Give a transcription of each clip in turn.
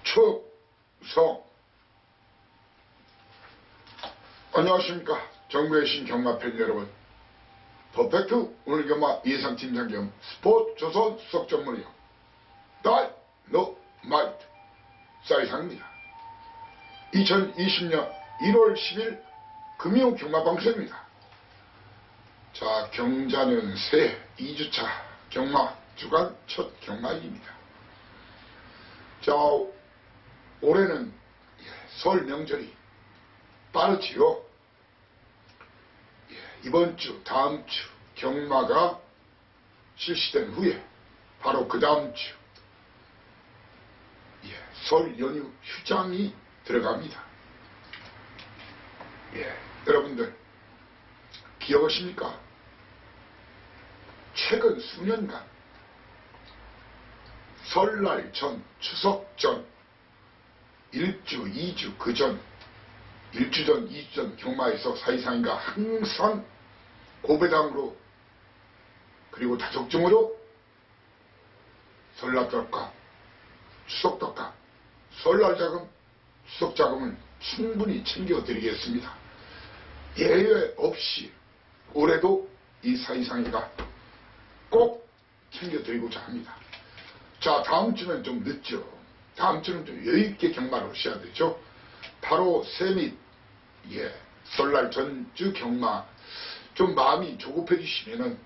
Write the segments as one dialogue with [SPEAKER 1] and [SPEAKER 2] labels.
[SPEAKER 1] 추성. 안녕하십니까. 정부의 신경마팬 여러분. 퍼펙트 오늘 경마 예상팀장 겸 스포츠조선 수석 전문위원 다이너마이트 사이상입니다. 2020년 1월 10일 금요 경마방송입니다. 자, 경자년 새해 2주차 경마 주간 첫 경마입니다. 자, 올해는 설 명절이 빠르지요. 이번 주, 다음 주 경마가 실시된 후에 바로 그 다음 주 설 연휴 휴장이 들어갑니다. 여러분들 기억하십니까? 최근 수년간 설날 전, 추석 전, 1주, 2주 그 전, 1주 전, 2주 전 경마에서 사이상이가 항상 고배당으로 그리고 다적중으로 설날떡값, 추석떡값, 설날 자금, 추석 자금을 충분히 챙겨드리겠습니다. 예외 없이 올해도 이 사이상이가 꼭 챙겨드리고자 합니다. 자, 다음 주는 좀 늦죠. 다음 주는 좀 여유있게 경마를 하셔야 되죠. 바로 세밋 설날 전주 경마 좀 마음이 조급해지시면은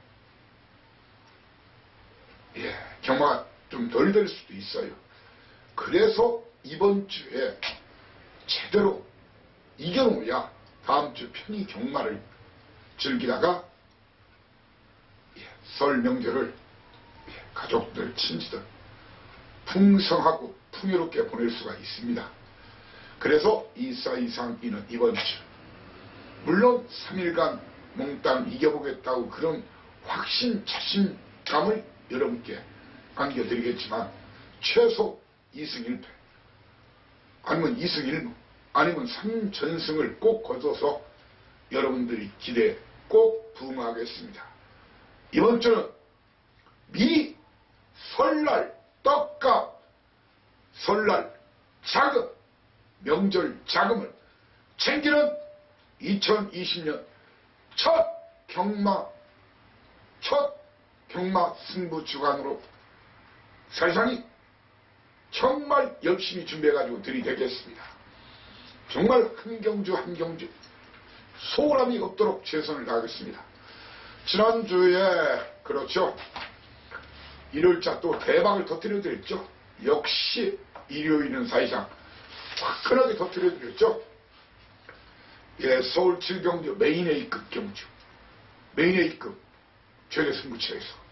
[SPEAKER 1] 경마가 좀 덜 될 수도 있어요. 그래서 이번 주에 제대로 이겨놓아야 다음 주 편히 경마를 즐기다가 설 명절을 가족들, 친지들 풍성하고 풍요롭게 보낼 수가 있습니다. 그래서 이 사이상이는 이번 주 물론 3일간 몽땅 이겨보겠다고 그런 확신, 자신감을 여러분께 안겨드리겠지만 최소 2승 1패 아니면 2승 1무 아니면 3전승을 꼭 거둬서 여러분들이 기대에 꼭 부응하겠습니다. 이번 주는 미리 설날 떡값, 설날 자금, 명절 자금을 챙기는 2020년 첫 경마 승부 주간으로 사이상이 정말 열심히 준비해가지고 들이대겠습니다. 정말 한 경주 소홀함이 없도록 최선을 다하겠습니다. 지난주에 그렇죠, 일요일자 또 대박을 터뜨려드렸죠. 역시 일요일은 사이상 화끈하게 터뜨려드렸죠. 서울 7경주 메인 A급 경주, 메인 A급 최대 승부처에서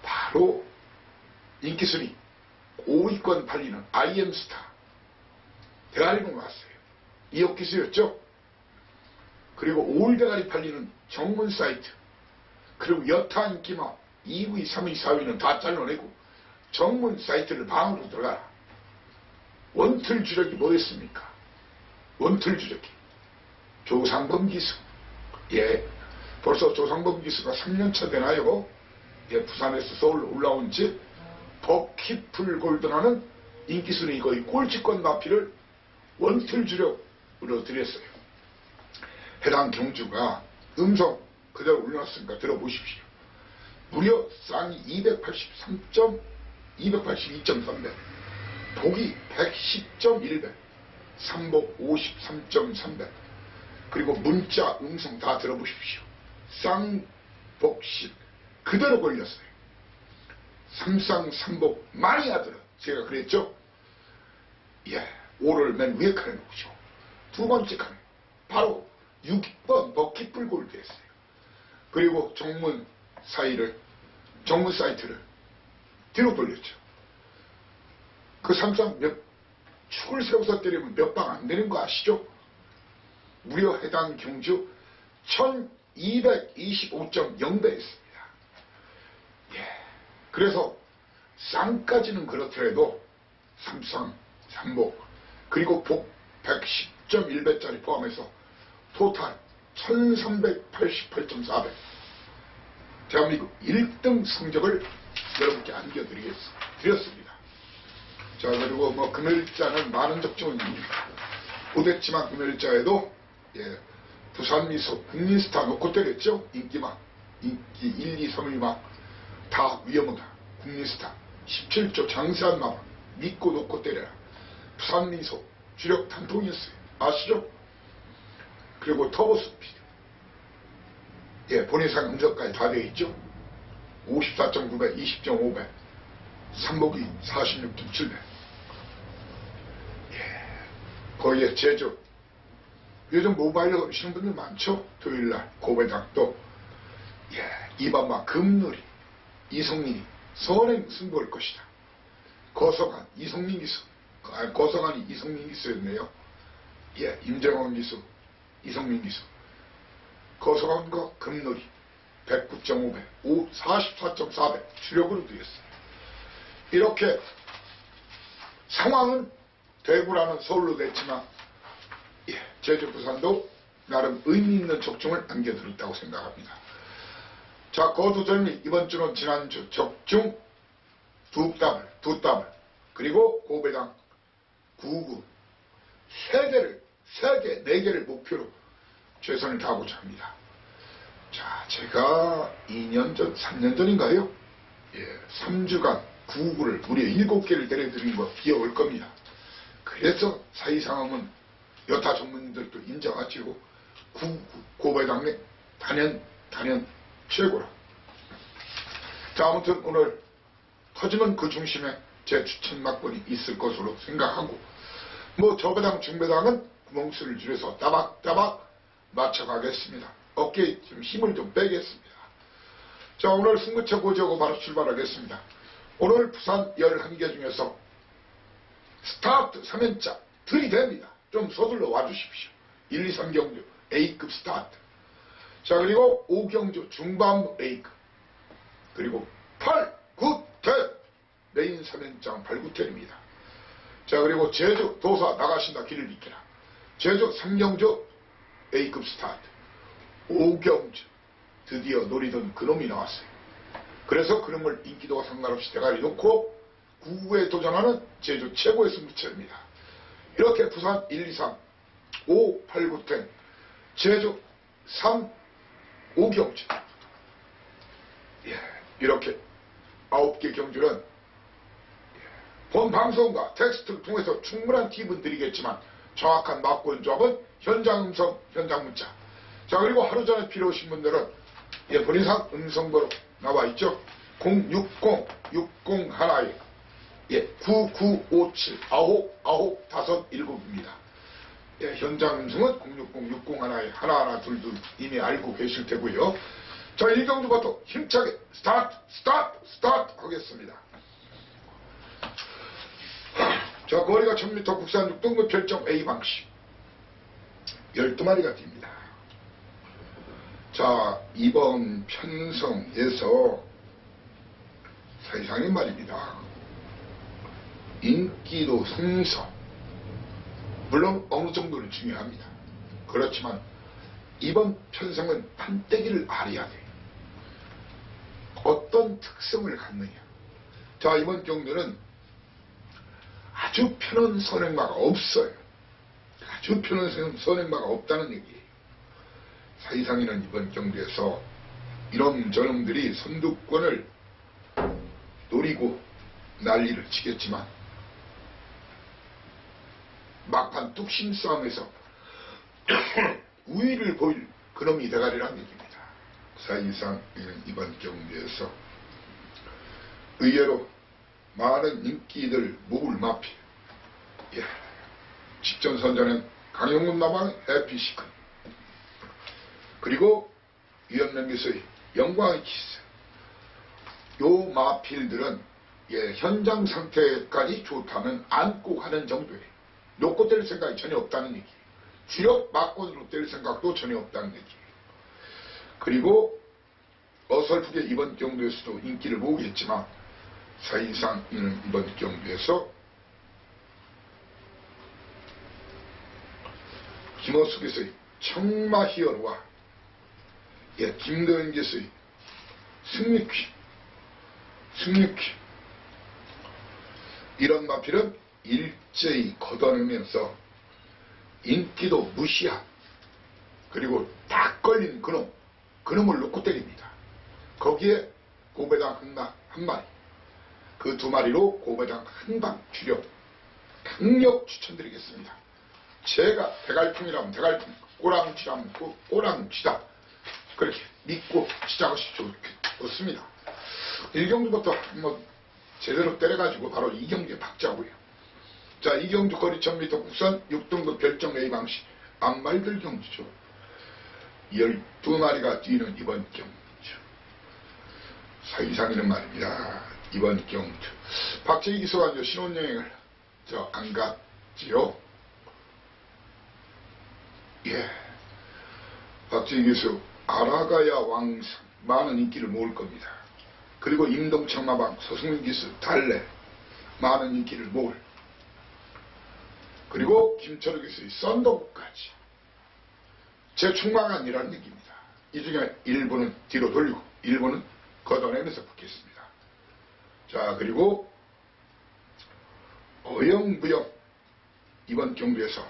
[SPEAKER 1] 바로 인기순위 5위권 팔리는 IM스타 대가리로 나왔어요. 2억 기수였죠. 그리고 5일 대가리 팔리는 정문 사이트, 그리고 여타 인기마 2위, 3위, 4위는 다 잘라내고 정문 사이트를 방으로 들어가라. 원틀 주력이 뭐였습니까? 원틀 주력이 조상범 기수. 벌써 조상범 기수가 3년차 되나요? 부산에서 서울로 올라온 지 버키풀 골드라는 인기순위 거의 꼴찌권 마피를 원틀 주력으로 드렸어요. 해당 경주가 음성 그대로 올려놨으니까 들어보십시오. 무려 쌍이 282.3배, 복이 110.1배, 삼복 53.3배, 그리고 문자 음성 다 들어보십시오. 쌍복식 그대로 걸렸어요. 삼쌍삼복 많이 하더라. 제가 그랬죠. 5를 맨 위에 칸에 놓으시오. 두 번째 칸에 바로 6번 버킷풀 골드 했어요. 그리고 정문 사이트를 뒤로 돌렸죠. 그 삼쌍 축을 세워서 때리면 몇 방 안 되는 거 아시죠? 무려 해당 경주 1225.0배였습니다. 그래서 쌍까지는 그렇더라도 삼쌍, 삼복, 그리고 복 110.1배짜리 포함해서 토탈 1388.4배 대한민국 1등 성적을 여러분께 안겨드렸습니다. 자, 그리고 뭐 금요일자는 많은 적중은 못했지만 금요일자에도 예, 부산미소 국민스타 놓고 때렸죠. 인기막 인기 1, 2, 3위 막 다 위험하다. 국민스타 17조 장세한 마음 믿고 놓고 때려라. 부산미소 주력 단통이었어요. 아시죠? 그리고 터보스피드 예, 본예상 음성까지 다 되어 있죠. 54.9배, 20.5배, 삼복이 46.7배. 예, 거기에 제주. 요즘 모바일로 오시는 분들 많죠. 토요일날 고배당도 예, 이밤마 금놀이 이성민이 선행 승부할 것이다. 거성한 이성민 기수. 거성한이 이성민 기수였네요. 예, 임정원 기수, 이성민 기수. 거성한과 금놀이 109.5배, 44.4배 주력으로 되었어요. 이렇게 상황은 대구라는 서울로 됐지만 예, 제주 부산도 나름 의미 있는 적중을 안겨들었다고 생각합니다. 자, 거두절미 이번 주는 지난주 적중 두 더블 그리고 고배당 9구 3개, 4개를 목표로 최선을 다하고자 합니다. 자, 제가 2년 전, 3년 전인가요? 예, 3주간 9구를 무려 7개를 때려드린 거 기억할 겁니다. 그래서 사이상황은 여타 전문인들도 인정하시고 9구 고배당내 단연 최고라. 자, 아무튼 오늘 터지면 그 중심에 제 추천 막번이 있을 것으로 생각하고 뭐 저배당 중배당은 구멍수를 줄여서 따박따박 맞춰가겠습니다. 어깨에 좀 힘을 좀 빼겠습니다. 자, 오늘 승부처 고지하고 바로 출발하겠습니다. 오늘 부산 11개 중에서 스타트 3연자 들이댑니다. 좀 서둘러 와주십시오. 1, 2, 3경주 A급 스타트. 자, 그리고 5경주 중반부 A급. 그리고 8, 9, 10 메인 3연장 8, 9, 10입니다. 자, 그리고 제주 도사 나가신다 길을 비켜라. 제주 3경주 A급 스타트. 5경주 드디어 노리던 그놈이 나왔어요. 그래서 그놈을 인기도와 상관없이 대가리 놓고 9구에 도전하는 제주 최고의 승부처입니다. 이렇게 부산 1, 2, 3, 5, 8, 9, 10 제주 3, 5경주 예, 이렇게 9개 경주는 본 방송과 텍스트를 통해서 충분한 팁은 드리겠지만 정확한 막권 조합은 현장 음성, 현장 문자. 자, 그리고 하루 전에 필요 오신 분들은 예, 본인상 음성번호 나와 있죠. 060-60 예, 9957 9957입니다. 예, 현장 음성은 060-60 하나하나 둘둘 이미 알고 계실 테고요. 자, 1경주부터 힘차게 스타트 하겠습니다. 자, 거리가 1000m 국산 6등급 결정 A 방식 12마리가 뜁니다. 자, 이번 편성에서 사실상인 말입니다. 인기도 성성 물론 어느 정도는 중요합니다. 그렇지만 이번 편성은 판때기를 알아야 돼요. 어떤 특성을 갖느냐. 자, 이번 경주는 아주 편한 선행마가 없어요. 아주 편한 선행마가 없다는 얘기예요. 사이상인은 이번 경주에서 이런 저놈들이 선두권을 노리고 난리를 치겠지만 막판 뚝심 싸움에서 우위를 보일 그놈이 대가리란 얘기입니다. 사이상인은 이번 경주에서 의외로 많은 인기들 목을 마피 예. 직전 선전은 강용훈 남왕 해피시큰 그리고 위원명기서의 영광의 키스 요 마필들은 예, 현장 상태까지 좋다면 안고 가는 정도예요. 놓고 뗄 생각이 전혀 없다는 얘기예요. 주력 막권으로 뗄 생각도 전혀 없다는 얘기예요. 그리고 어설프게 이번 경주에서도 인기를 모으겠지만 사실상 이번 경주에서 김어숙에서의 청마히어로와 예, 김도현께서의 승리퀴 이런 마필은 일제히 걷어내면서 인기도 무시한, 그리고 딱 걸린 그놈을 놓고 때립니다. 거기에 고배당 한 마리, 그 두 마리로 고배당 한 방 주력 강력 추천드리겠습니다. 제가 대갈통이라면 대갈통, 꼬랑쥐라면 꼬랑쥐다, 그렇게 믿고 시작하시 좋습니다. 일경주부터 한번 제대로 때려가지고 바로 이경주에 박자고요. 자, 이경주 거리 1000m 국산 6등급 별정 A 방식 암말들 경주죠. 12마리가 뛰는 이번 경주. 사이상이는 말입니다. 이번 경주. 박재희 기수가 이제 신혼여행을 안 갔지요. 예. 박재희 기수 알아가야 왕상 많은 인기를 모을 겁니다. 그리고 임동창 마방, 서승민 기수 달래 많은 인기를 모을. 그리고 김철우 기수의 썬더북까지 제 충망한이라는 얘기입니다. 이 중에 일부는 뒤로 돌리고 일부는 걷어내면서 붙겠습니다. 자, 그리고 어영부영 이번 경주에서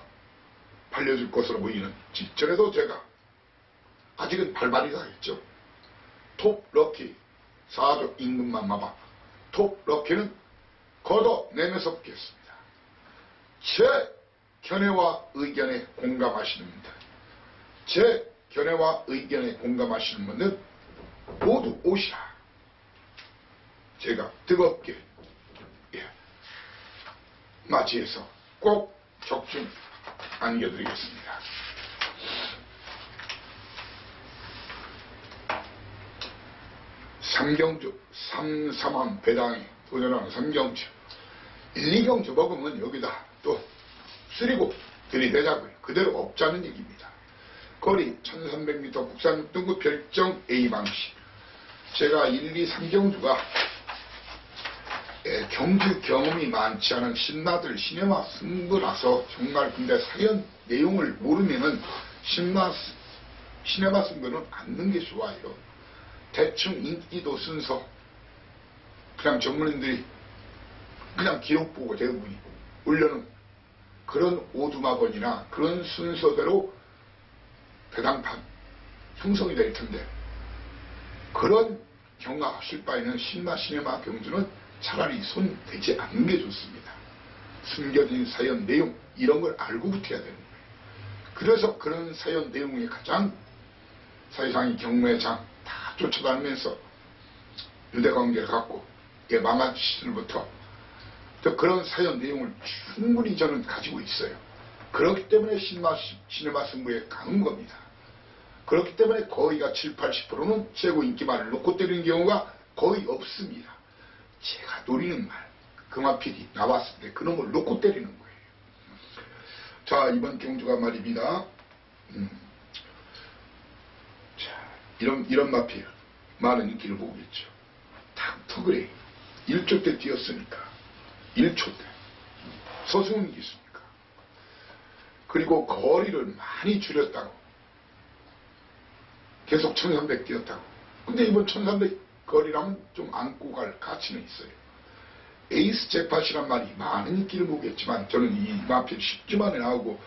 [SPEAKER 1] 팔려줄 것으로 보이는, 직전에도 제가 아직은 발발이가 있죠. 톱럭키 4조 임금만 마방, 톱럭키는 걷어내면서 붙겠습니다. 제 견해와 의견에 공감하시는 분들, 제 견해와 의견에 공감하시는 분들 모두 오시라. 제가 뜨겁게 맞이해서 꼭 적중 안겨드리겠습니다. 삼경주, 삼삼한 배당에 도전하는 삼경주, 1, 2경주 먹으면 여기다 또 쓰리고 들이대자고요. 그대로 없자는 얘기입니다. 거리 1300m 국산 6등급 별정 A 방식. 제가 1, 2, 3경주가 경주 경험이 많지 않은 신나들 시네마 승부라서 정말, 근데 사연 내용을 모르면은 시네마 승부는 앉는 게 좋아요. 대충 인기도 순서, 그냥 전문인들이 그냥 기록 보고 대부분이 올려놓은 그런 오두막원이나 그런 순서대로 배당판 형성이 될 텐데, 그런 경과하실 바에는 신나 시네마 경주는 차라리 손 대지 않는 게 좋습니다. 숨겨진 사연 내용 이런 걸 알고부터 해야 되는 거예요. 그래서 그런 사연 내용에 가장 사회상의 경매장 다 쫓아다니면서 유대관계를 갖고 망한 시절부터 그런 사연 내용을 충분히 저는 가지고 있어요. 그렇기 때문에 시네마 승부에 가는 겁니다. 그렇기 때문에 거의가 7, 80%는 최고 인기만을 놓고 때리는 경우가 거의 없습니다. 제가 노리는 말, 금화필이 나왔을 때 그놈을 놓고 때리는 거예요. 자, 이번 경주가 말입니다. 자, 이런 마필 많은 인기를 보겠죠. 닥터그레이 1초 때 뛰었으니까 1초 때 서승훈 기수니까. 그리고 거리를 많이 줄였다고, 계속 1300 뛰었다고. 근데 이번 1300 거리라면 좀 안고 갈 가치는 있어요. 에이스 잭팟이란 말이 많은 인기를 보겠지만, 저는 이 마필 10주 만에 나오고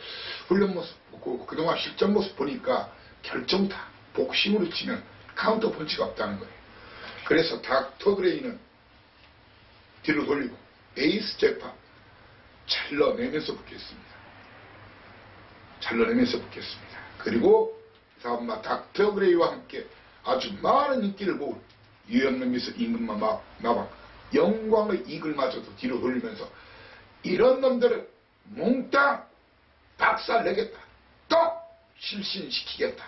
[SPEAKER 1] 훈련 모습 보고 그동안 실전 모습 보니까 결정타, 복심으로 치면 카운터 펀치가 없다는 거예요. 그래서 닥터그레이는 뒤로 돌리고 에이스 잭팟 잘라내면서 붙겠습니다. 잘라내면서 붙겠습니다. 그리고 다음 닥터그레이와 함께 아주 많은 인기를 모은 유연명 미스 임금만 마방, 영광의 이글마저도 뒤로 돌리면서 이런 놈들을 몽땅 박살내겠다, 또 실신시키겠다,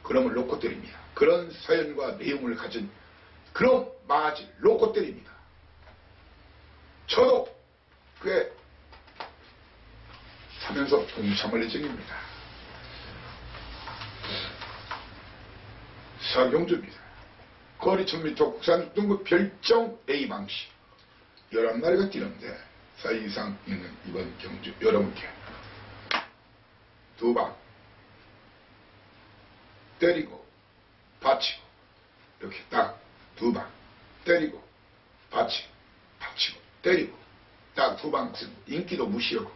[SPEAKER 1] 그놈을 놓고 때립니다. 그런 사연과 내용을 가진 그런 마질 놓고 때립니다. 저도 꽤 사면서 동참할 예정입니다. 사경주입니다. 거리 1000m 국산 등급 별정 A 방식 11마리가 뛰는데 사이상 있는 이번 경주 여러분께 두 방 때리고 받치고, 이렇게 딱 두 방 때리고 받치고 때리고 딱 두 방 쓰고 인기도 무시하고.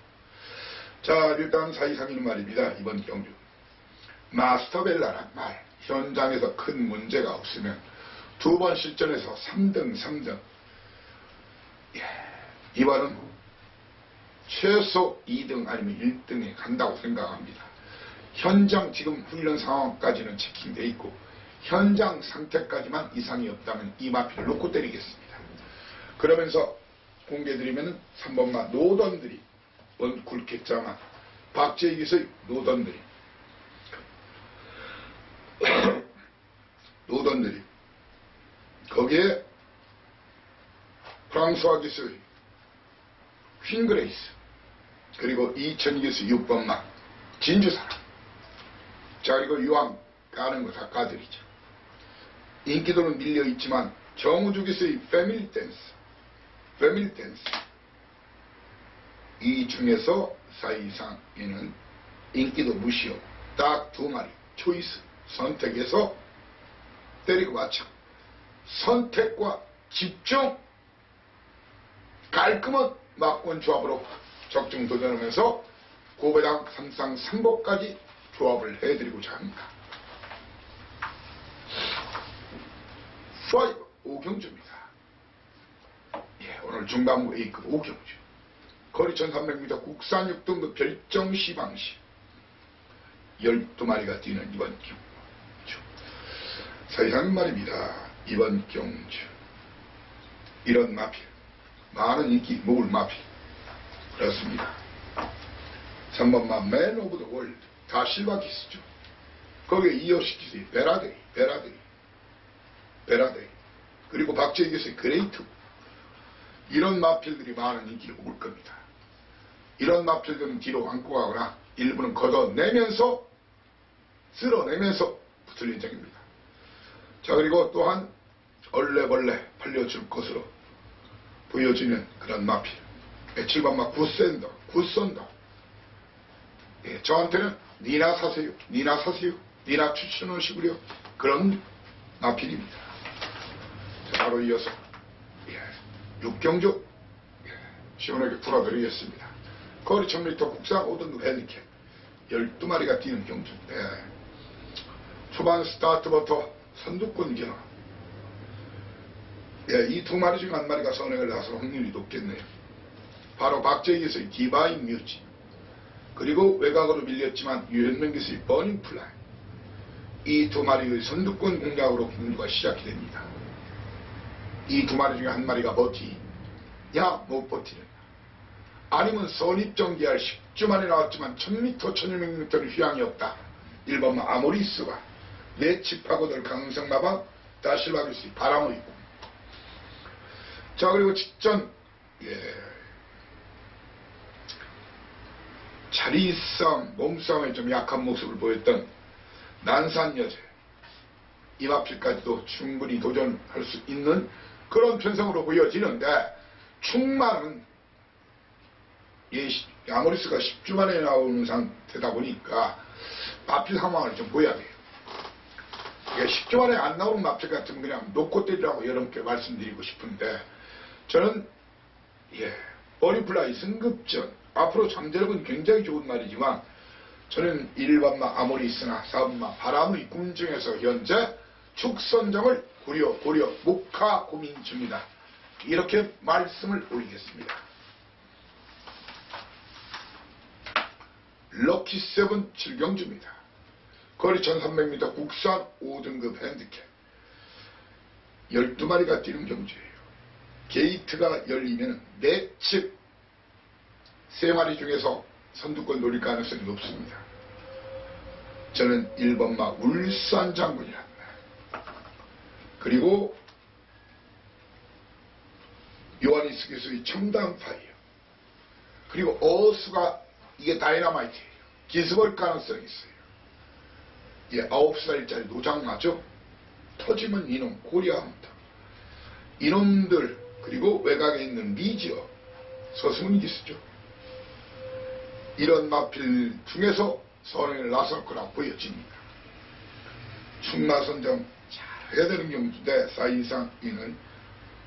[SPEAKER 1] 자, 일단 사이상이는 말입니다. 이번 경주 마스터벨라란 말, 현장에서 큰 문제가 없으면 두 번 실전에서 3등 3등, 이번은 최소 2등 아니면 1등에 간다고 생각합니다. 현장 지금 훈련 상황까지는 체킹되어 있고 현장 상태까지만 이상이 없다면 이 마피를 놓고 때리겠습니다. 그러면서 공개드리면 3번마 노던들이 굵겠자만 박재희 기수의 노던들이 거기에 프랑스와 기수의 퀸그레이스, 그리고 이천희 기수 6번마 진주사람. 자, 그리고 유황 까는 거 다 까드리죠. 인기도는 밀려있지만 정우주 기수의 패밀리 댄스 이 중에서 사이상에는 인기도 무시하고 딱 두 마리 초이스 선택해서 때리고 맞춰. 선택과 집중, 깔끔한 막권 조합으로 적중 도전하면서 고배당 삼상 3복까지 조합을 해드리고자 합니다. 5 오경주입니다. 오늘 중반부 A급 오경주, 거리 1300m 국산 6등급 별정시 방식 12마리가 뛰는 이번 경주. 사이상 말입니다. 이번 경주 이런 마필, 많은 인기 모을 마필 그렇습니다. 3번마 맨 오브 더 월드 다실바 기수죠. 거기에 이어시키지 베라데이, 그리고 박재희 기수의 그레이트. 이런 마필들이 많은 인기를 모을 겁니다. 이런 마필들은 뒤로 안고 가거나 일부는 걷어내면서 쓸어내면서 붙을 예정입니다. 자, 그리고 또한 얼레벌레 팔려줄 것으로 보여지는 그런 마필 7번마 굿선더. 저한테는 니나 사세요, 니나 추천하시구려, 그런 마필입니다. 자, 바로 이어서 6경주 시원하게 풀어드리겠습니다. 거리 1000m 국산 5등급 핸디캡 12마리가 뛰는 경주인데 초반 스타트부터 선두권 견학. 이 두 마리 중 한 마리가 선행을 나설 확률이 높겠네요. 바로 박재희 기수의 디바인 뮤직, 그리고 외곽으로 밀렸지만 유현명 기수의 버닝 플라이. 이 두 마리의 선두권 공략으로 경주가 시작이 됩니다. 이 두 마리 중에 한 마리가 버티냐 못 버티느냐, 아니면 선입정지할 10주 만에 나왔지만 1000m 1600m는 휴양이 없다. 1번마 아모리스와 내치파고들 강성마방 다실바 기수의 바람의 꿈. 자, 그리고 직전 자리싸움, 몸싸움에 좀 약한 모습을 보였던 난산여제, 이 마필까지도 충분히 도전할 수 있는 그런 편성으로 보여지는데, 충만은 아모리스가 10주 만에 나오는 상태다 보니까 마필 상황을 좀 보여야 돼요. 10주 만에 안 나오는 마필 같으면 그냥 놓고 때리라고 여러분께 말씀드리고 싶은데, 저는 버닝플라이 승급전 앞으로 잠재력은 굉장히 좋은 말이지만 저는 1번마 아모리스나 4번마 바람의 꿈 중에서 현재 축선정을 고려 목하 고민 중이다. 이렇게 말씀을 올리겠습니다. 럭키세븐 7경주입니다. 거리 1300m 국산 5등급 핸디캡 12마리가 뛰는 경주예요. 게이트가 열리면 내측 3마리 중에서 선두권 노릴 가능성이 높습니다. 저는 1번마 울산장군이랍니다. 그리고 요하니스 기수의 첨단파이어, 그리고 어수가 이게 다이너마이트예요. 기습할 가능성이 있어요. 9살짜리 노장마죠. 터지면 이놈 고려합니다. 이놈들, 그리고 외곽에 있는 미지어 서승훈 기수죠. 이런 마필 중에서 선행을 나설 거라고 보여집니다. 충마 선정 잘 해야 되는 경주인데 사이상에는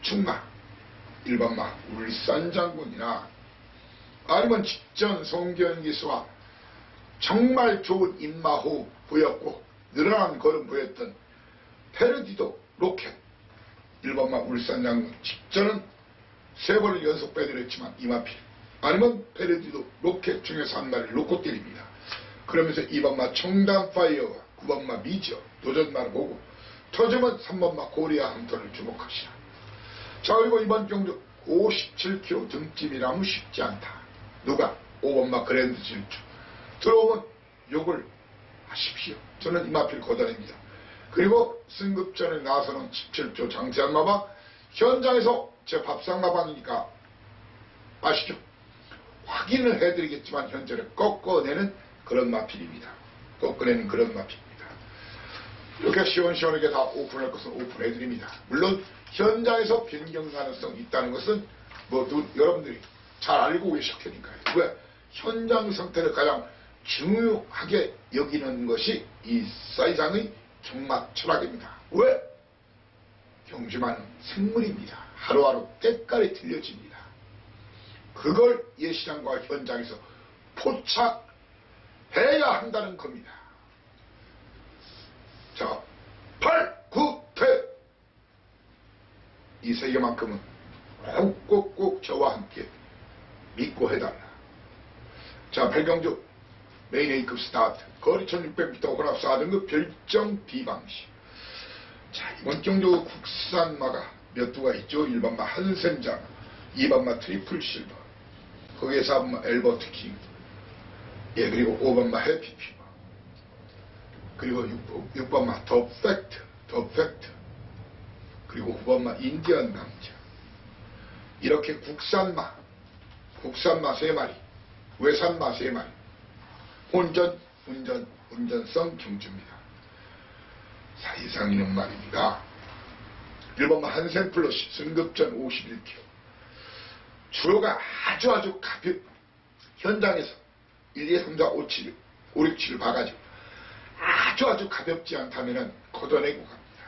[SPEAKER 1] 충마 일반마 울산 장군이나 아니면 직전 송경기수와 정말 좋은 인마호흡 보였고 늘어난 걸음 보였던 페르디도 로켓 일반마 울산 장군 직전은 3번을 연속 빼드렸지만 이마필 아니면 페르디도 로켓 중에서 한 마리를 놓고 때립니다. 그러면서 2번마 청담 파이어와 9번마 미지어 도전마를 보고 터지면 3번마 고리아 함터를 주목하시라. 자, 그리고 이번 경주 57km 등짐이라면 쉽지 않다. 누가? 5번마 그랜드 질주. 들어오면 욕을 하십시오. 저는 이마필 걷어냅니다. 그리고 승급전에 나서는 17조 장세한마방 현장에서 제 밥상마방이니까 아시죠? 확인을 해드리겠지만 현재는 꺾어내는 그런 마필입니다. 꺾어내는 그런 마필입니다. 이렇게 시원시원하게 다 오픈할 것은 오픈해드립니다. 물론 현장에서 변경 가능성이 있다는 것은 여러분들이 잘 알고 계실 테니까요. 왜? 현장 상태를 가장 중요하게 여기는 것이 이 사이상의 경마 철학입니다. 왜? 경주만은 생물입니다. 하루하루 때깔이 틀려집니다. 그걸 예시장과 현장에서 포착해야 한다는 겁니다. 자, 8, 9, 퇴! 이 세 개만큼은 꼭꼭꼭 저와 함께 믿고 해달라. 자, 팔경주 메인 A급 스타트 거리 1600m 혼합 4등급 별정 B방식. 자, 이번 경주 국산마가 몇 두가 있죠. 1번마 한센장, 2번마 트리플 실버, 거기에 4번마 엘버트 킹, 예, 그리고 5번마 해피피버, 그리고 6번마 더 팩트, 그리고 9번마 인디언 남자. 이렇게 국산마 3마리, 외산마 3마리, 운전성 경주입니다. 사이상이는 말입니다. 1번마 한센플러시 승급전 51km. 주로가 아주 현장에서 1, 2, 3, 4, 5, 7, 5, 6, 7을 봐가지고 아주 가볍지 않다면 걷어내고 갑니다.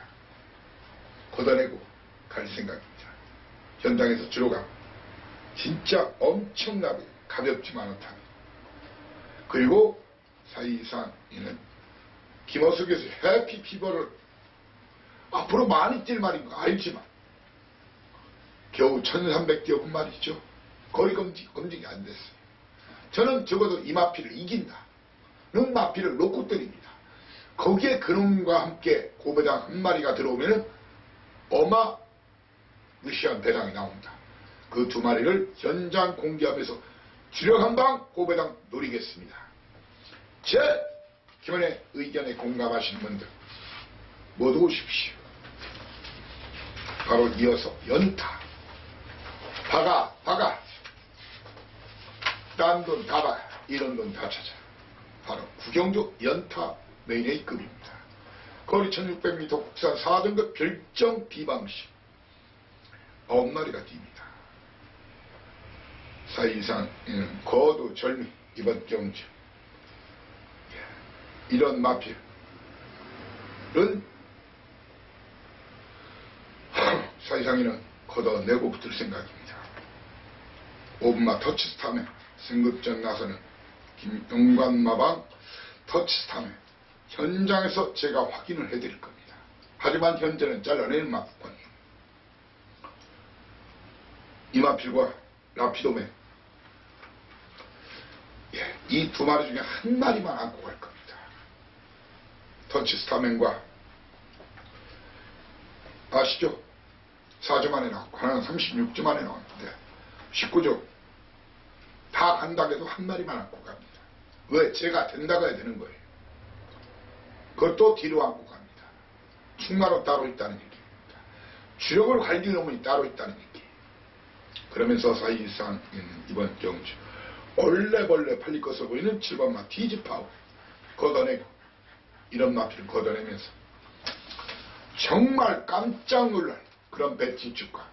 [SPEAKER 1] 걷어내고 갈 생각입니다. 현장에서 주로가 진짜 엄청나게 가볍지만 않다면. 그리고 사이상에는 김어수 교수 해피피버를 앞으로 많이 뛸 말인 거 알지만 겨우 1300뛰어본 말이죠. 거리 검증이 안 됐어요. 저는 적어도 이마피를 이긴다는 마피를 놓고 때립니다. 거기에 그놈과 함께 고배당 한 마리가 들어오면 어마무시한 배당이 나온다. 그 2마리를 현장 공개하면서 주력 한방 고배당 노리겠습니다. 제 김원의 의견에 공감하시는 분들 모두 오십시오. 바로 이어서 연타, 박아, 딴 돈 다 박아, 이런 돈 다 찾아. 바로 구경주 연타 메인 A급입니다. 거리 1600m 국산 4등급 별정 B방식 9마리가 뜁니다. 사이상에는 거두 절미 이번 경주. 이런 마필은 사이상에는 걷어내고 붙을 생각입니다. 5분마 터치스타맨 승급전 나서는 김용관마방 터치스타맨 현장에서 제가 확인을 해드릴 겁니다. 하지만 현재는 잘라내는 마법관이에요. 이마필과 라피도맨, 예, 이 2마리 중에 한 마리만 안고 갈 겁니다. 터치스타맨과 아시죠? 4주 만에 나왔고 하나는 36주 만에 나왔는데 19주 다 간다고 해도 한 마리만 안고 갑니다. 왜? 제가 된다고 해야 되는 거예요. 그것도 뒤로 안고 갑니다. 충마로 따로 있다는 얘기입니다. 주력을 갈길 놈이 따로 있다는 얘기. 그러면서 사이상 이번 경주 얼레벌레 팔릴 것으로 보이는 7번마 디지파워 걷어내고 이런 마피를 걷어내면서 정말 깜짝 놀랄 그런 배치축과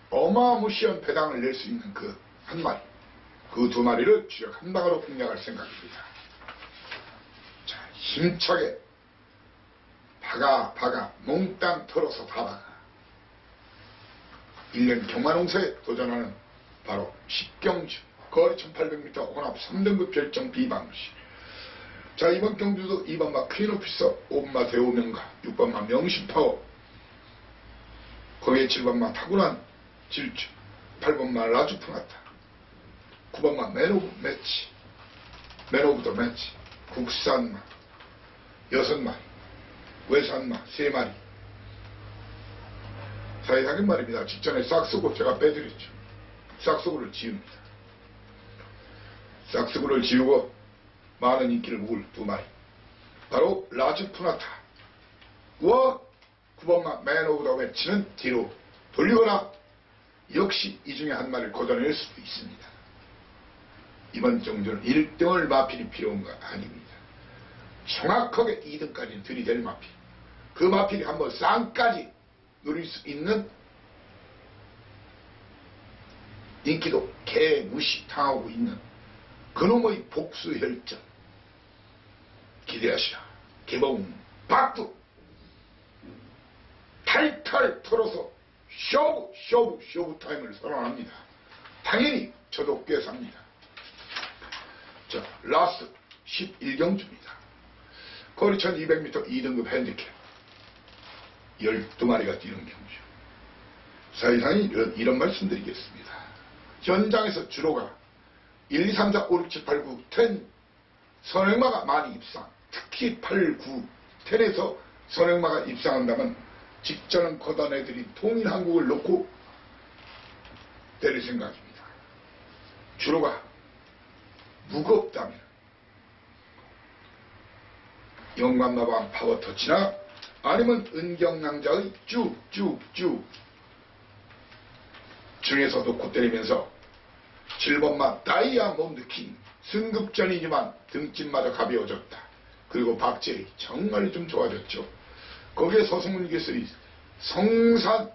[SPEAKER 1] 어마무시한 배당을 낼 수 있는 그 한 마리, 그 2마리를 주력 한 방으로 공략할 생각입니다. 자, 힘차게 박아 몽땅 털어서 다 박아. 1년 경마농사에 도전하는 바로 십경주 거리 1800m 혼합 3등급 결정 비방시. 자, 이번 경주도 2번마 퀸오피서, 5번마 대우명가, 6번마 명심파워, 거기에 7번마 타고난 질주, 8번마 라주프나타, 9번마 맨 오브 매치, 맨 오브 더 매치, 국산마 6마리, 외산마 3마리. 사이사긴 말입니다. 직전에 싹쓰고 제가 빼드렸죠. 싹쓰고를 지웁니다. 싹쓰고를 지우고 많은 인기를 모을 2마리. 바로 라주프나타와 9번마 맨 오브 더 매치는 뒤로 돌리거나 역시 이 중에 한 마리를 걷어낼 수도 있습니다. 이번 경주는 1등을 마필이 필요한 거 아닙니다. 정확하게 2등까지는 들이댈 마필. 그 마필이 한번 쌍까지 누릴 수 있는 인기도 개무시당하고 있는 그놈의 복수혈전 기대하시라. 개봉 박두 탈탈 털어서 쇼부 타임을 선언합니다. 당연히 저도 꽤 삽니다. 자, 라스트 11경주입니다. 거리 1200m 2등급 핸디캡 12마리가 뛰는 경주. 사이사이 이런 말씀 드리겠습니다. 현장에서 주로가 1, 2, 3, 4, 5, 6, 7, 8, 9, 10 선행마가 많이 입상. 특히 8, 9, 10에서 선행마가 입상한다면 직전은 걷어내들인 통일한국을 놓고 때릴 생각입니다. 주로가 무겁다면 영관마방 파워터치나 아니면 은경낭자의 쭉쭉쭉 중에서도 코 때리면서 7번마 다이아몬드 킹 승급전이지만 등짐마저 가벼워졌다. 그리고 박재희 정말 좀 좋아졌죠. 거기에 서승훈 기술이 성산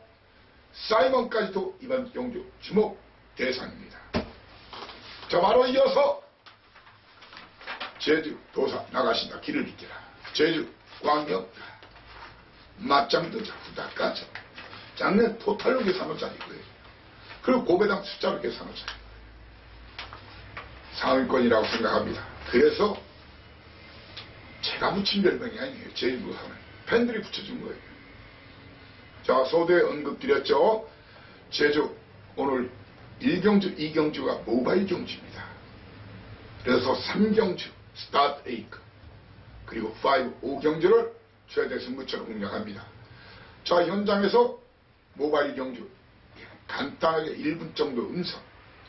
[SPEAKER 1] 사이먼까지도 이번 경주 주목 대상입니다. 자, 바로 이어서 제주 도사 나가신다. 길을 비켜라. 제주 광역 맞짱도 후다까죠. 작년 토탈로 계산하자니 거예요. 그리고 고배당 숫자로 계산하자니 상위권이라고 생각합니다. 그래서 제가 붙인 별명이 아니에요. 제주 도사는 팬들이 붙여준 거예요. 자, 소대에 언급 드렸죠. 제주 오늘 1경주 2경주가 모바일 경주입니다. 그래서 3경주 스타트 에이크 그리고 5 경주를 최대 승부처로 운영합니다. 자, 현장에서 모바일 경주 간단하게 1분 정도 음성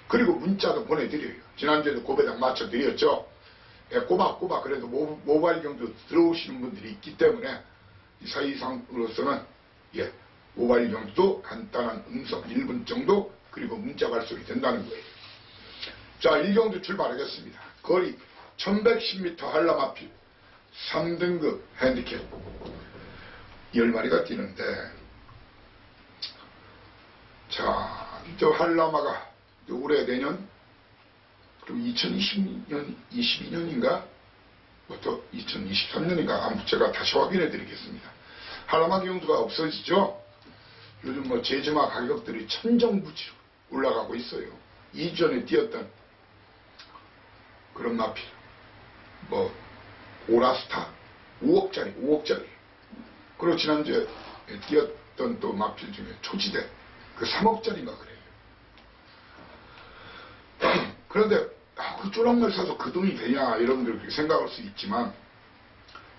[SPEAKER 1] 그리고 문자도 보내드려요. 지난주에도 고배당 맞춰드렸죠. 예, 꼬박꼬박 그래도 모바일 경주 들어오시는 분들이 있기 때문에 이 사이상으로서는 예, 모바일 경주도 간단한 음성 1분 정도 그리고 문자 발송이 된다는 거예요. 자, 1경주 출발하겠습니다. 거리 1110m 한라마필 3등급 핸디캡 10마리가 뛰는데, 자, 저 한라마가 올해 내년 그리고 2022년인가 또 2023년인가 아무튼 제가 다시 확인해 드리겠습니다. 한라마 경주가 없어지죠. 요즘 뭐 제주마 가격들이 천정부지로 올라가고 있어요. 2주 전에 뛰었던 그런 마필 뭐 오라스타 5억짜리 그리고 지난주에 뛰었던 또 마필 중에 초지대 그 3억짜리인가 그래요. 그런데 그 쪼랑말 사서 그 돈이 되냐 여러분들 그렇게 생각할 수 있지만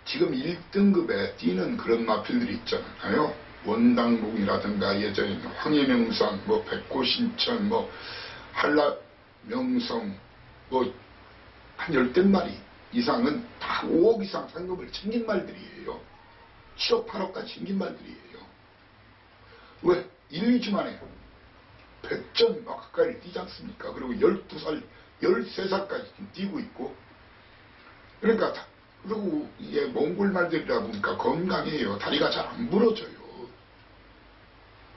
[SPEAKER 1] 지금 1등급에 뛰는 그런 마필들이 있잖아요. 원당봉이라든가 예전에 황해명산 뭐 백고신천 뭐 한라명성 뭐 한 10댓마리 이상은 다 5억 이상 상금을 챙긴 말들이에요. 7억 8억까지 챙긴 말들이에요. 왜? 1, 2주 만에 100점 가까이 뛰지 않습니까? 그리고 12살 13살까지 뛰고 있고 그러니까 그리고 이게 몽골 말들이라 보니까 건강해요. 다리가 잘 안 부러져요.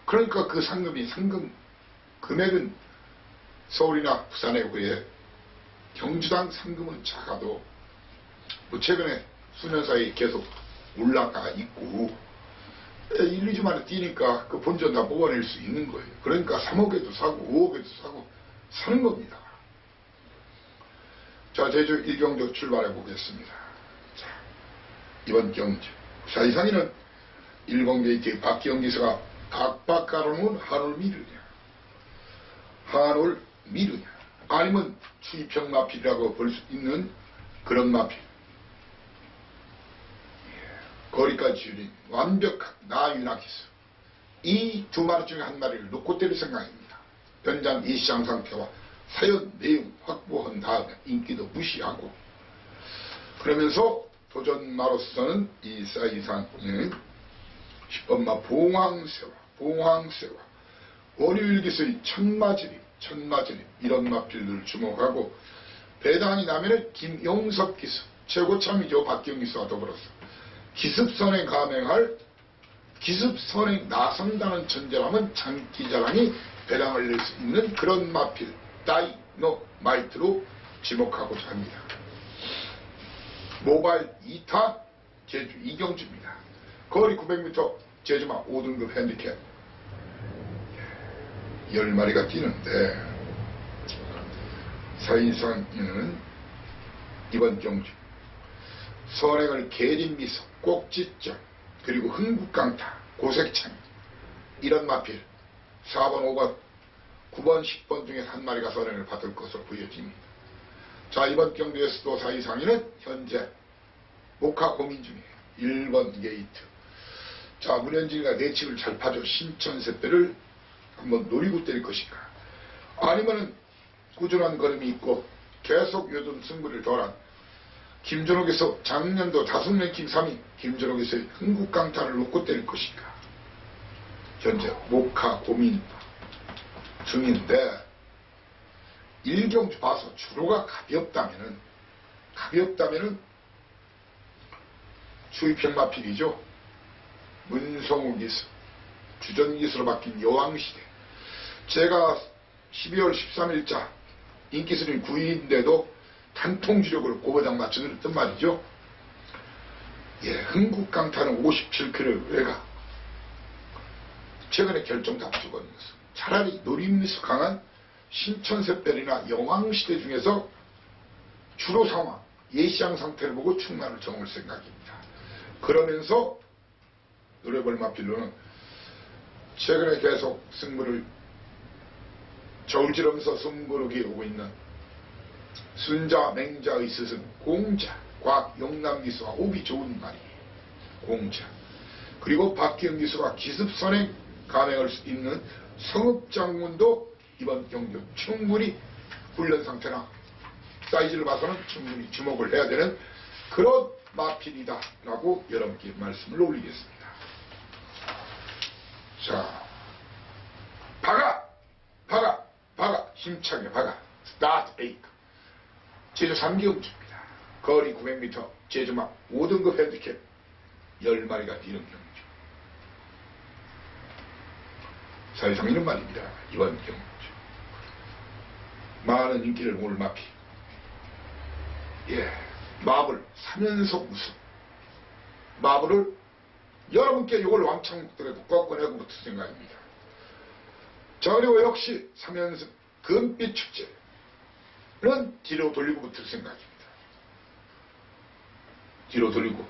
[SPEAKER 1] 그러니까 그 상금 금액은 서울이나 부산에 비해 경주당 상금은 작아도 뭐 최근에 수년 사이 계속 올라가 있고 1, 2주 만에 뛰니까 그 본전 다 뽑아낼 수 있는 거예요. 그러니까 3억에도 사고 5억에도 사고 사는 겁니다. 자, 제주 일경주 출발해 보겠습니다. 자, 이번 경주 사이상에는 일본게이트 박기영 기수가 박박가로는 한올 미르냐, 한올 미르냐, 아니면 추입형 마필이라고 볼 수 있는 그런 마필. 거리까지 줄인 완벽한 나윤화 기수. 이 두 마리 중에 한 마리를 놓고 때릴 생각입니다. 현장 이 시장 상태와 사연 내용 확보한 다음에 인기도 무시하고, 그러면서 도전마로서는 이 사이상은 10번마 봉황새와 월요일기수의 천마지리 이런 마필들을 주목하고, 배당이 나면은 김용섭 기수 최고참이죠. 박기영 기수와 더불어서 기습선행 감행할 기습선행 나선다는 전제라면 장기자랑이 배당을 낼 수 있는 그런 마필 다이너마이트로 지목하고자 합니다. 모바일 2타 제주 이경주입니다. 거리 900m 제주마 5등급 핸디캡 10마리가 뛰는데, 사이상에는 이번 경주 선행을 계림미소, 꼭지점, 그리고 흥국강타, 고색창 이런 마필 4번, 5번, 9번, 10번 중에 한 마리가 선행을 받을 것으로 보여집니다. 자, 이번 경주에서도 사이상에는 현재 목화 고민 중이에요. 1번 게이트. 자, 문현진이가 내측을 잘 파죠. 신천세배를 한번 노리고 때릴 것인가, 아니면은 꾸준한 걸음이 있고 계속 요즘 승부를 덜한 김준옥에서 작년도 다섯 랭킹 3위 김준옥에서 흥국강타를 놓고 때릴 것인가. 현재 목화 고민 중인데, 일경주 봐서 주로가 가볍다면은 추입형 마필이죠. 문성우 기수, 주전 기수로 바뀐 여왕시대. 제가 12월 13일자 인기순위 9위인데도 단통주력으로 고배당 맞춰드렸단 말이죠. 예, 흥국강타는 57km 외가 최근에 결정도 앞두거든요. 차라리 노림미수 강한 신천샛별이나 여왕시대 중에서 주로 상황, 예시장 상태를 보고 충남을 정할 생각입니다. 그러면서 노려볼 마필로는 최근에 계속 승부를 저울지르면서 승부를 기르고 있는 순자 맹자의 스승 공자, 과학 영남기수와 호흡이 좋은 말이에요. 공자. 그리고 박기영 기수가 기습선행 감행할 수 있는 성읍장군도 이번 경주 충분히 훈련 상태나 사이즈를 봐서는 충분히 주목을 해야 되는 그런 마필이다 라고 여러분께 말씀을 올리겠습니다. 자, 박아 힘차게 박아. 스타트 에이크. 제주 3경주입니다. 거리 900m 제주마 5등급 핸디캡 10마리가 뛰는 경주. 사회상인은 말입니다. 이번 경주 많은 인기를 모을 마필. 예, 마블 3연속 우승. 마블을 여러분께 이걸 왕창 먹더라도 꺾어내고 붙을 생각입니다. 자, 그리고 역시 3연승 금빛 축제는 뒤로 돌리고 붙을 생각입니다. 뒤로 돌리고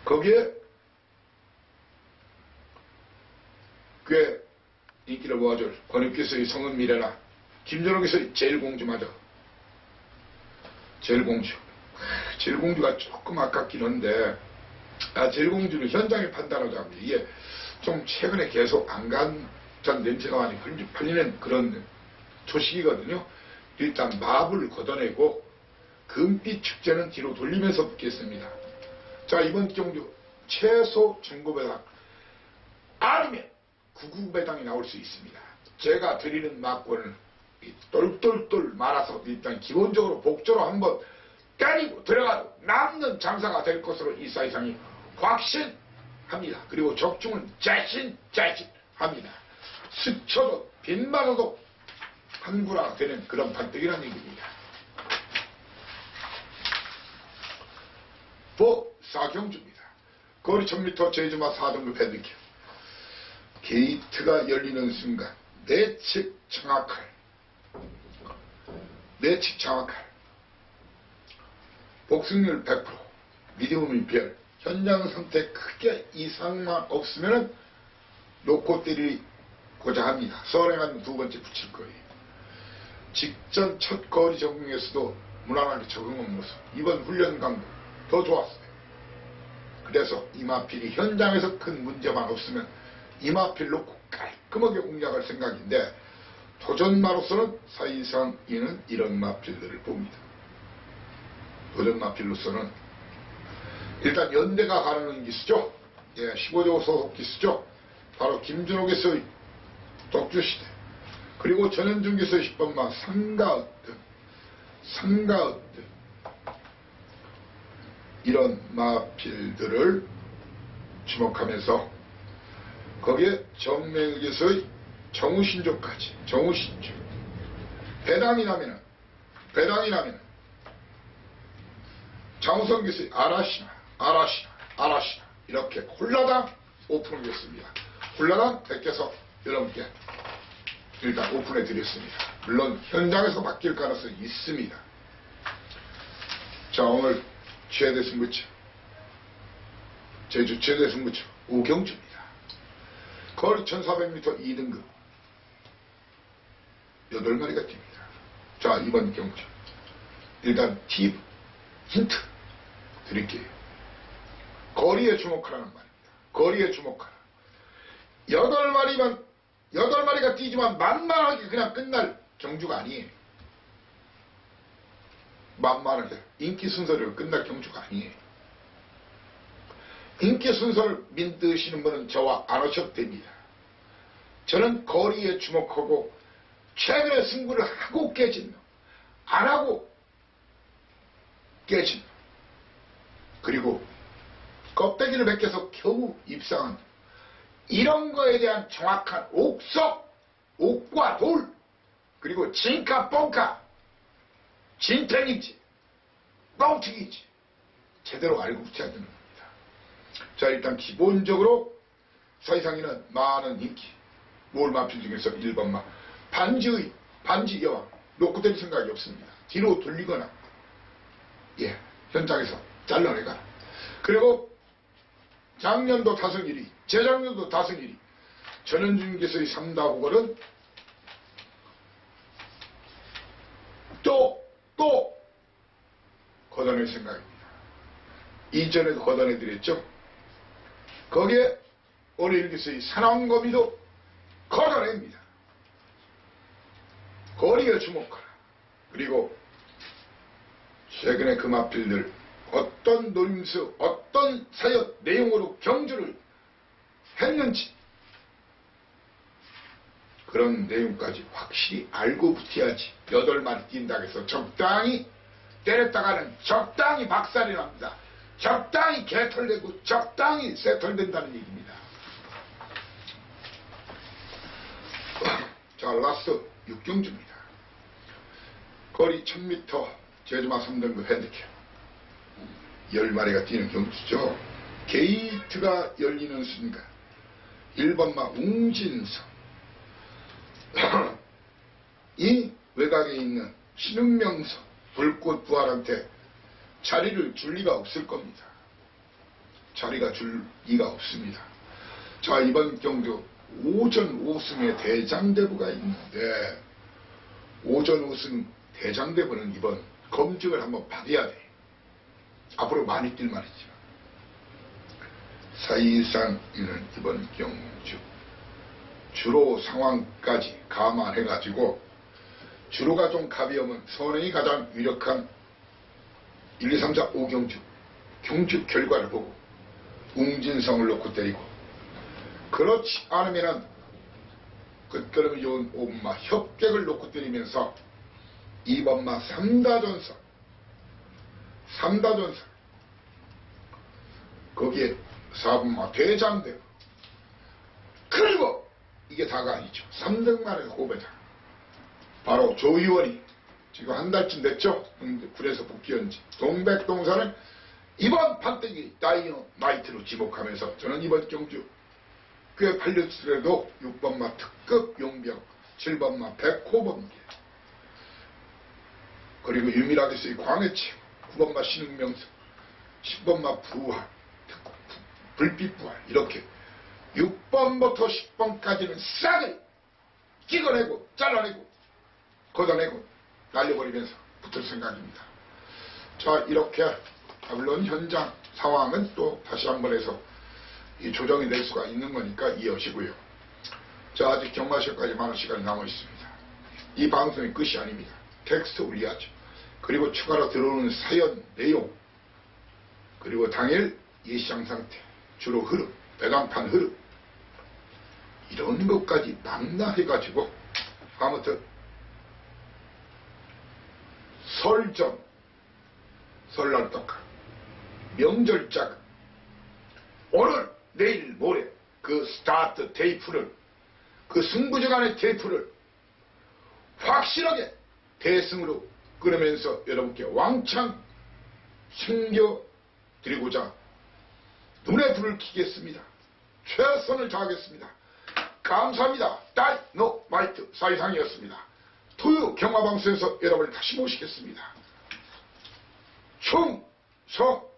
[SPEAKER 1] 거기에 꽤 인기를 모아줄 권익기서의 성은 미래나 김전옥에서의 제일공주마저. 제일공주가 조금 아깝긴 한데, 제일공주를 현장에 판단하자면 이게 좀 최근에 계속 안간단 냄새가 많이 팔리는 그런 조식이거든요. 일단 마블을 걷어내고 금빛 축제는 뒤로 돌리면서 붙겠습니다. 자, 이번 경주 최소 중고배당 아니면 99배당이 나올 수 있습니다. 제가 드리는 막권을 똘똘똘 말아서 일단 기본적으로 복조로 한번 때리고 들어가도 남는 장사가 될 것으로 이 사이상이 확신합니다. 그리고 적중은 자신합니다. 스쳐도 빗맞아도 환구라 되는 그런 판때기라는 얘기입니다. 사경주입니다. 거리 1000m 제주마 4등급 핸디캡. 게이트가 열리는 순간 내측 정확할, 내측 정확할, 복승률 100%, 미디움이 별, 현장 선택 크게 이상만 없으면 놓고 때리고자 합니다. 선행한 두 번째 붙일 거예요. 직전 첫 거리 적응에서도 무난하게 적응한 모습, 이번 훈련 강도 더 좋았어요. 그래서 이마필이 현장에서 큰 문제만 없으면 이마필 놓고 깔끔하게 공략할 생각인데, 도전마로서는 사실상 이는 이런 마필들을 봅니다. 도전마필로서는 일단 연대가 가르는 기수죠. 15조 소속 기수죠. 바로 김준호 기수의 독주시대, 그리고 전현중 기수의 10번마 상가ը뜨, 이런 마필들을 주목하면서 거기에 정맹 기수의 정우신조까지, 정우신조, 배당이 나면은 장우성 기수의 아라시나 이렇게 홀라당 오픈하겠습니다. 홀라당 대께서 여러분께 일단 오픈해 드렸습니다. 물론 현장에서 바뀔 가능성이 있습니다. 자, 오늘 최대 승부처, 제주 최대 승부처 우경주입니다. 거리 1400m 2등급 8마리가 뜁니다. 자, 이번 경주 일단 팁, 힌트 드릴게요. 거리에 주목하라는 말입니다. 거리에 주목하라. 8마리가 뛰지만 만만하게 그냥 끝날 경주가 아니에요. 만만하게 인기 순서로 끝날 경주가 아니에요. 인기 순서를 믿으시는 분은 저와 안 오셔도 됩니다. 저는 거리에 주목하고 최근에 승부를 하고 깨진 놈, 안 하고 깨진 놈, 그리고 껍데기를 벗겨서 겨우 입상한 놈, 이런 거에 대한 정확한 옥석, 옥과 돌, 그리고 진카 뻥카, 진탱이지 뻥튀기지 제대로 알고 붙여야 되는 겁니다. 자, 일단 기본적으로 사이상이는 많은 인기 몰마필 중에서 1번마 반지 여왕 놓고 될 생각이 없습니다. 뒤로 돌리거나 현장에서 잘라내가라. 그리고 작년도 다승 1위, 재작년도 다승 1위, 전현중 기수의 3다 후보는 또 걷어낼 생각입니다. 이전에도 걷어내드렸죠. 거기에 오늘 기수의 산왕거미도 걷어냅니다. 거리에 주목하라. 그리고 최근에 그 마필들 어떤 노림수, 어떤 사연 내용으로 경주를 했는지 그런 내용까지 확실히 알고 붙여야지 8마리 뛴다고 해서 적당히 때렸다가는 적당히 박살이 납니다. 적당히 개털되고 적당히 새털된다는 얘기입니다. 자, 라스트 6경주입니다. 거리 1000m 제주마 3등급 핸디캡 10마리가 뛰는 경주죠. 게이트가 열리는 순간 1번마 웅진성, 이 외곽에 있는 신흥명성 불꽃 부활한테 자리를 줄 리가 없을 겁니다. 자리가 줄 리가 없습니다. 자, 이번 경주 오전 5승의 대장대부가 있는데, 오전 5승 대장대부는 이번 검증을 한번 받아야 돼. 앞으로 많이 뛸 말이죠. 사실상 이는 이번 경주 주로 상황까지 감안해가지고, 주로가 좀 가벼우면 선행이 가장 유력한 1, 2, 3, 4, 5경주 경주 결과를 보고 웅진성을 놓고 때리고, 그렇지 않으면은 끝걸음이 좋은 5번마 협객을 놓고 때리면서 2번마 3다전설 거기에 4번마 대장대부, 그리고 이게 다가 아니죠. 3등만의 후배자 바로 조희원이 지금 한 달쯤 됐죠. 굴에서 복귀한 지 동백동산을 이번 판때기 다이너마이트로 지목하면서 저는 이번 경주 꽤 팔렸으려도 6번마 특급 용병, 7번마 백호번개, 그리고 유밀하게서의 광해체, 9번마 신흥명성, 10번마 부활, 불빛부활, 이렇게 6번부터 10번까지는 싹을 찍어내고 잘라내고 걷어내고 날려버리면서 붙을 생각입니다. 자, 이렇게 물론 현장 상황은 또 다시 한번 해서 이 조정이 될 수가 있는 거니까 이해하시고요. 자, 아직 경마시까지 많은 시간이 남아 있습니다. 이 방송이 끝이 아닙니다. 텍스트 올려야죠. 그리고 추가로 들어오는 사연 내용, 그리고 당일 예시장 상태, 주로 흐름, 배당판 흐름, 이런 것까지 망라해가지고 아무튼 설전, 설날 떡하, 명절작, 오늘 내일 모레 그 스타트 테이프를, 그 승부지간의 테이프를 확실하게 대승으로 끌으면서 여러분께 왕창 챙겨드리고자 눈에 불을 켜겠습니다. 최선을 다하겠습니다. 감사합니다. 다이너마이트 사이상이었습니다. 토요 경마방송에서 여러분을 다시 모시겠습니다. 충성!